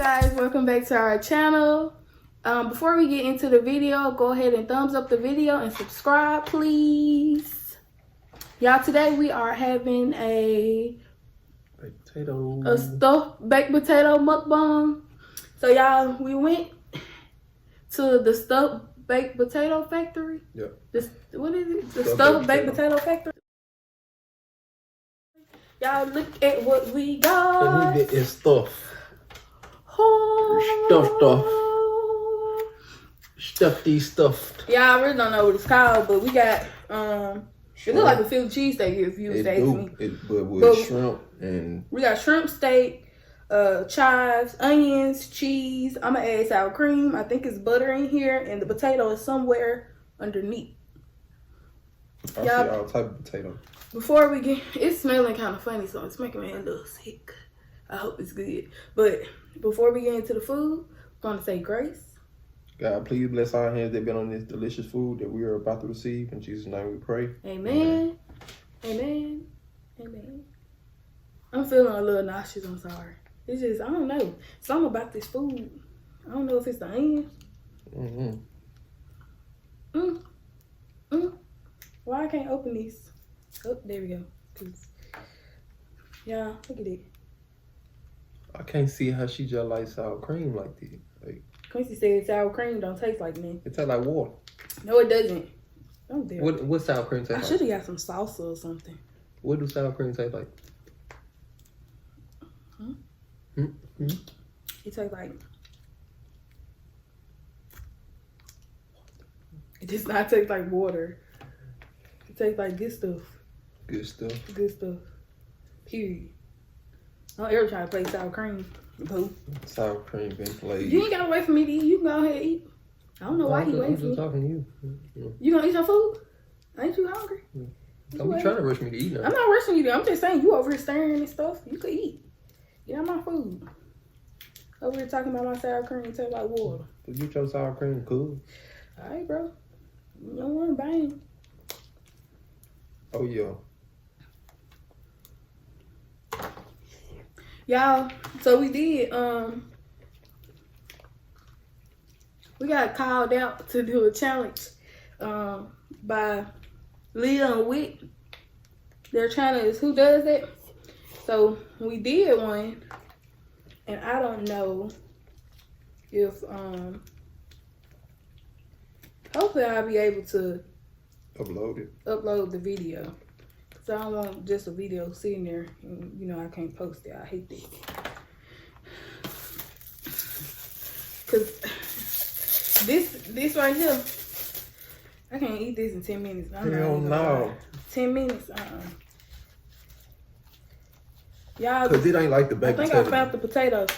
guys, welcome back to our channel. Before we get into the video, go ahead and thumbs up the video and subscribe, please. Y'all, today we are having a stuffed baked potato mukbang. So y'all, we went to the stuffed baked potato factory. Yep. What is it? The stuffed baked potato factory. Y'all, look at what we got. And we getting stuff. Stuffed. Yeah, I really don't know what it's called, but we got it look like a Philly cheesesteak if you was asking me. But with shrimp and we got shrimp steak, chives, onions, cheese. I'm gonna add sour cream. I think it's butter in here, and the potato is somewhere underneath. I see all type of potato. Before we get, it's smelling kind of funny, so it's making me a little sick. I hope it's good. But before we get into the food, we're gonna say grace. God, please bless our hands that been on this delicious food that we are about to receive. In Jesus' name we pray. Amen. Amen. Amen. I'm feeling a little nauseous, I'm sorry. It's just, I don't know. Something about this food. I don't know if it's the onions. Why I can't open these? Oh, there we go. Yeah, look at it. I can't see how she just likes sour cream like this. Like, Quincy said sour cream don't taste like me. it tastes like water. No, it doesn't. Don't dare. What sour cream taste like? I should have got some salsa or something. What do sour cream taste like? It tastes like... It does not taste like water. It tastes like good stuff. Good stuff. Good stuff. Period. Don't ever try to play sour cream. Boo. Sour cream been played. You ain't gotta wait for me to eat. You can go ahead and eat. I don't know why he waiting for me. I'm just talking to you. You gonna eat your food? Ain't you hungry? Don't be trying to rush me to eat now. I'm not rushing you. I'm just saying you over here staring and stuff. You could eat. Get out my food. Over here talking about my sour cream and taste like water. But you your sour cream cool. Alright, bro. You don't want to bang. Oh yeah. Y'all, so we did, we got called out to do a challenge by Leah and Wick. Their channel is Who Does It? So we did one, and I don't know if, hopefully I'll be able to upload the video. So I don't want just a video sitting there and, you know, I can't post it. I hate that. Cause this right here, I can't eat this in 10 minutes. Hell no. 10 minutes, Y'all, cause it ain't like the baked potato. I think I found the potatoes.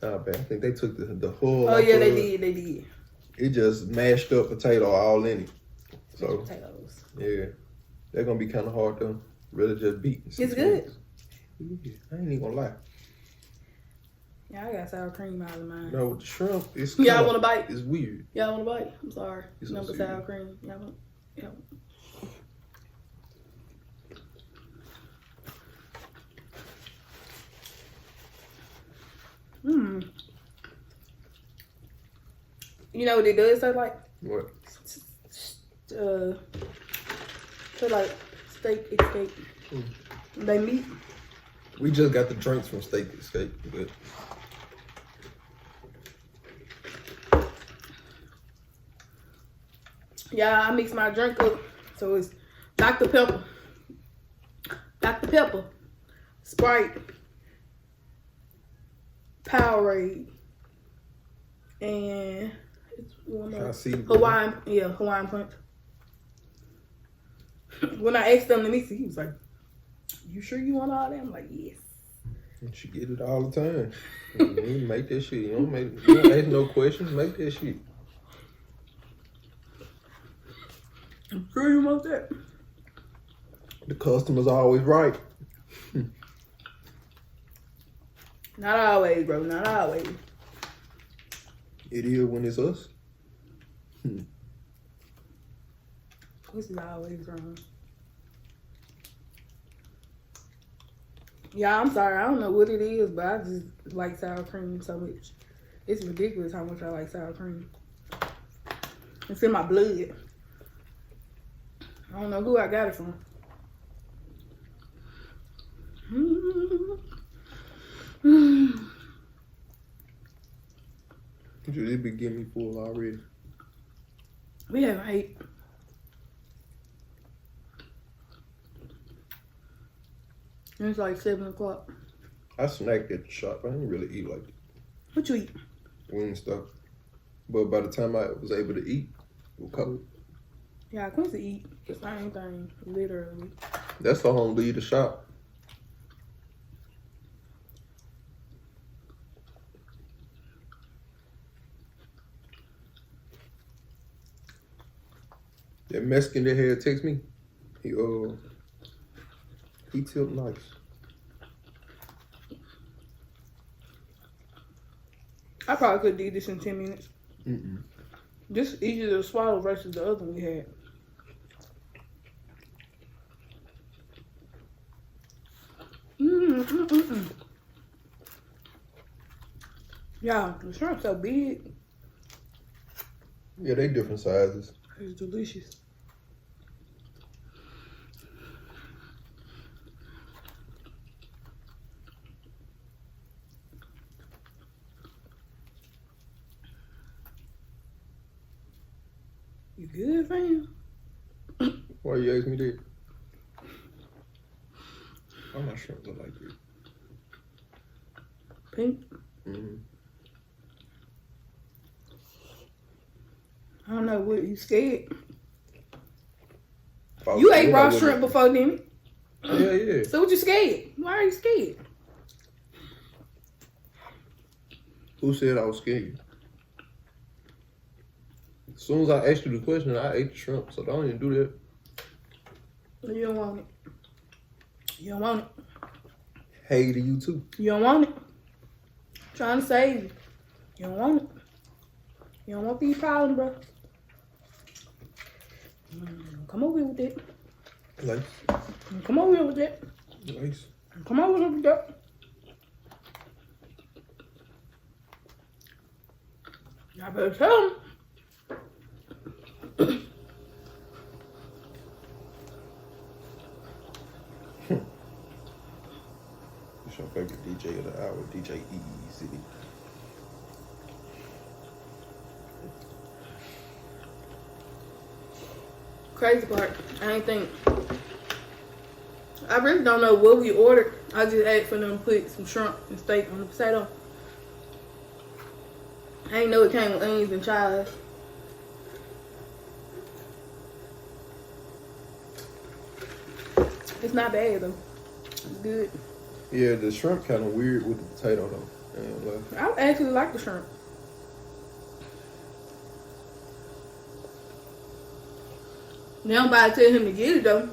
Nah, man. I think they took the whole. Oh yeah, they did. It just mashed up potato all in it. So Potatoes. yeah, they're gonna be kind of hard to really just beat. It's good. I ain't even gonna lie. Yeah, I got sour cream out of mine. No, with the shrimp, it's y'all want a bite? It's weird. Y'all want a bite? I'm sorry. It's Number sour cream. Y'all want? Yeah. You know what it does taste like? What? Taste like steak escape. They meat. We just got the drinks from Steak Escape, but yeah, I mix my drink up, so it's Dr. Pepper, Sprite, Powerade, and it's one more. Hawaiian Punch. When I asked them to mix it, he was like, "You sure you want all that?" I'm like, "Yes." And she get it all the time. You make that shit. You don't ask no questions. Make that shit. I'm sure you want that. The customer's always right. Not always, bro. Not always. It is when it's us. This is always wrong. Yeah, I'm sorry. I don't know what it is, but I just like sour cream so much. It's ridiculous how much I like sour cream. It's in my blood. I don't know who I got it from. It be getting me full already. We haven't ate. It's like 7 o'clock. I snacked at the shop. I didn't really eat like What you eat? wing stuff. But by the time I was able to eat, it was cold. Yeah, Quincy eat the same thing, literally. That's the home leave the shop. That Mexican that had text me, he tipped nice. I probably could do this in 10 minutes. Mm-mm. This is easier to swallow versus the other one we had. Yeah, the shrimp so big. Yeah, they different sizes. It's delicious. You good, fam? Why you ask me that? Why my shrimp look like this? Pink? Mm-hmm. I don't know, what, you scared? Oh, You ate raw shrimp before, didn't you? Yeah. So what you scared? Why are you scared? Who said I was scared? As soon as I asked you the question, I ate the shrimp, so don't even do that. You don't want it. You don't want it. Hey to you too. You don't want it. Trying to save you. You don't want it. You don't want these problems, bro. Come over here with it. Nice. Come over here with it. Nice. Come over here with that. Y'all better tell him. It's your favorite DJ of the hour, DJ Easy. Crazy part, I ain't think. I really don't know what we ordered. I just asked for them to put some shrimp and steak on the potato. I ain't know it came with onions and chives. It's not bad though. It's good. Yeah, the shrimp kind of weird with the potato though. I ain't gonna lie. I actually like the shrimp. Now nobody tell him to get it though.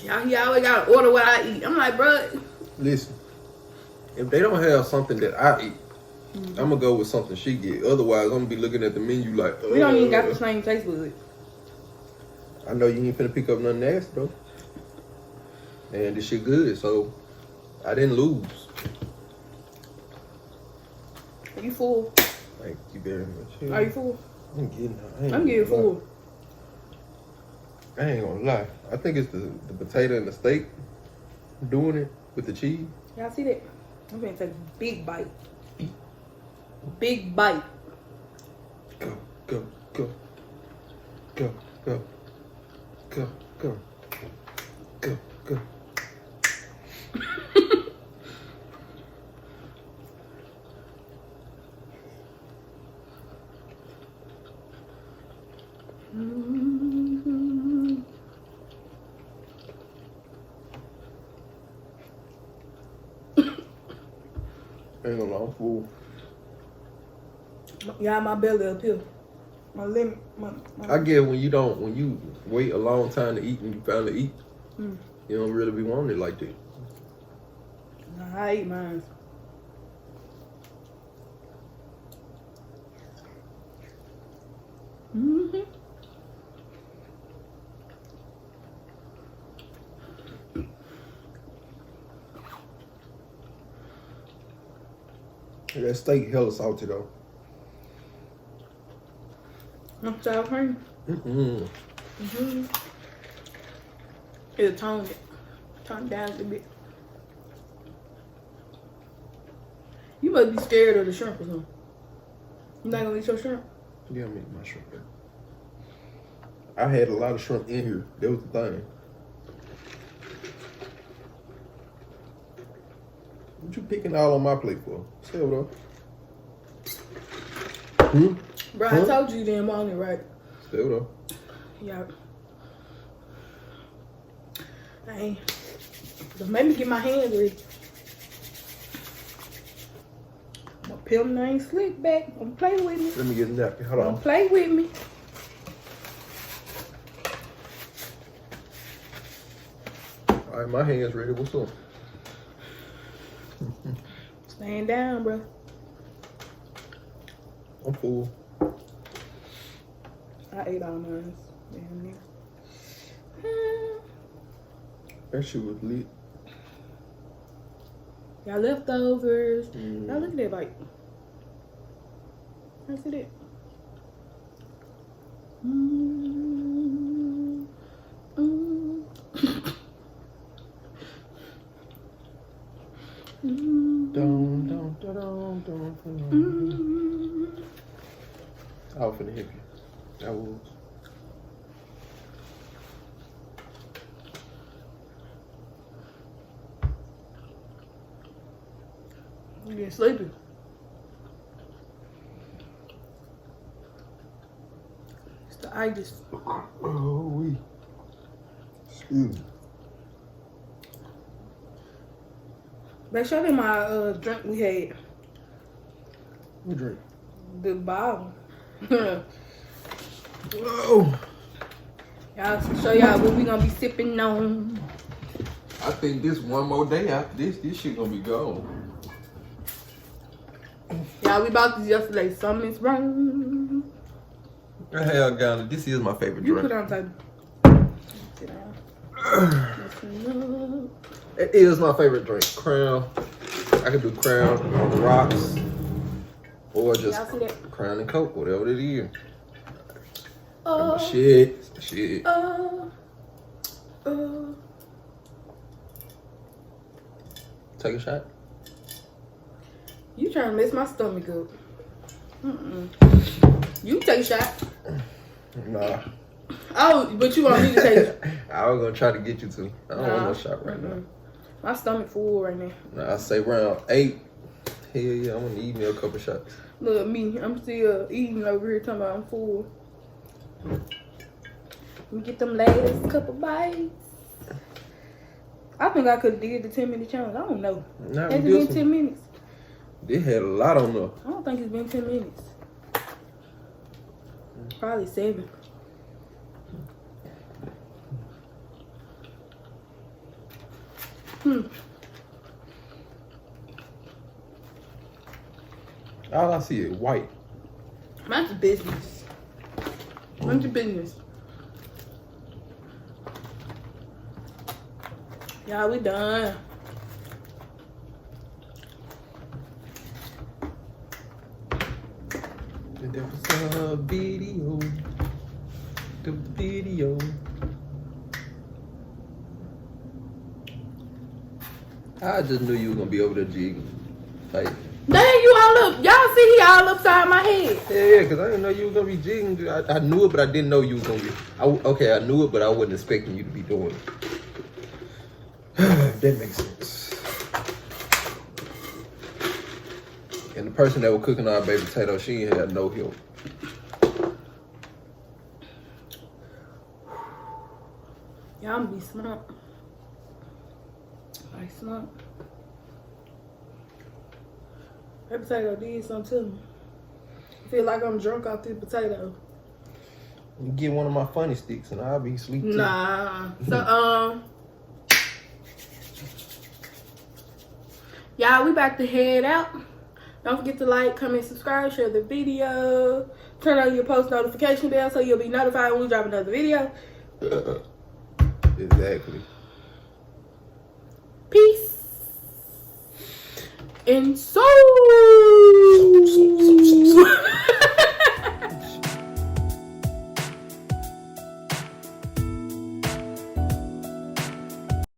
Y'all, he always gotta order what I eat. I'm like, bro. Listen, if they don't have something that I eat, I'm gonna go with something she get. Otherwise, I'm gonna be looking at the menu like, We don't even got the same taste bud. I know you ain't finna pick up nothing nasty though. And this shit good, so I didn't lose. Are you full? Thank you very much. Yeah. Are you full? I'm I'm getting full. I ain't gonna lie. I think it's the potato and the steak doing it with the cheese. Y'all see that? I'm gonna take a big bite. Big bite. Go, go, go. Go, go. Go, go. Go, go. Ain't gonna lie, I'm full. Yeah, my belly up here. My limit. I get when you wait a long time to eat and you finally eat, you don't really be wanting it like that. Nah, I eat mine. That steak hella salty though. I'm sour cream. It'll tone it down a little bit. You must be scared of the shrimp or something. You not gonna eat your shrimp? Yeah, I'm eating my shrimp. I had a lot of shrimp in here. That was the thing. What you picking all on my plate for? Say what up. Bro, I told you you didn't want it, right? Say what up. Yeah. Hey, don't make me get my hands ready. My pimp ain't slick back. Don't play with me. Let me get a napkin. Hold on. Don't play with me. All right, my hand's ready. What's up? Stand down, bro. I'm full. I ate all mine. Damn near. That shit was lit. Got leftovers. Now look at that bite. Let's see that. I was finna hit you. I was. You getting sleepy? It's the itis. Oh, we. Excuse me. They showed me my drink we had. What drink? The bottle. Oh. Y'all show y'all what we gonna be sipping on. I think this one more day after this shit gonna be gone. Y'all, we bought this yesterday. Something's wrong. Hell, God, this is my favorite You drink. put it on the table. Sit down. Listen up. It is my favorite drink. Crown. I could do Crown on the rocks. Or just Y'all see that? Crown and Coke, whatever it is. Oh. Shit. Take a shot. You trying to mess my stomach up. You take a shot. Nah. Oh, but you want me to take it. I was gonna try to get you to. I don't want no shot right now. My stomach full right now. Nah, I say round 8. Hell yeah, I'm gonna eat me a couple shots. Look at me. I'm still eating over here talking about I'm full. Let me get them last couple bites. I think I could have did the 10-minute challenge. I don't know. Nah, Has it been 10 minutes? They had a lot on there. I don't think it's been 10 minutes. Probably 7. All I see is white. Mind your business. Mind your business. Y'all, we done. And there was a video. The video. I just knew you were gonna be over there jigging. Like, Dang, you all up. Y'all see he all upside my head. yeah, because I didn't know you were gonna be jigging. I knew it, but I didn't know you were gonna be. Okay, I knew it, but I wasn't expecting you to be doing it. That makes sense. And the person that was cooking our baked potato, she ain't had no help. Y'all gonna be smart. Like smart. That potato did something to me. I feel like I'm drunk off this potato. You get one of my funny sticks and I'll be sweet too. Nah. So y'all, we about to head out. Don't forget to like, comment, subscribe, share the video. Turn on your post notification bell so you'll be notified when we drop another video. Exactly. Peace. And so.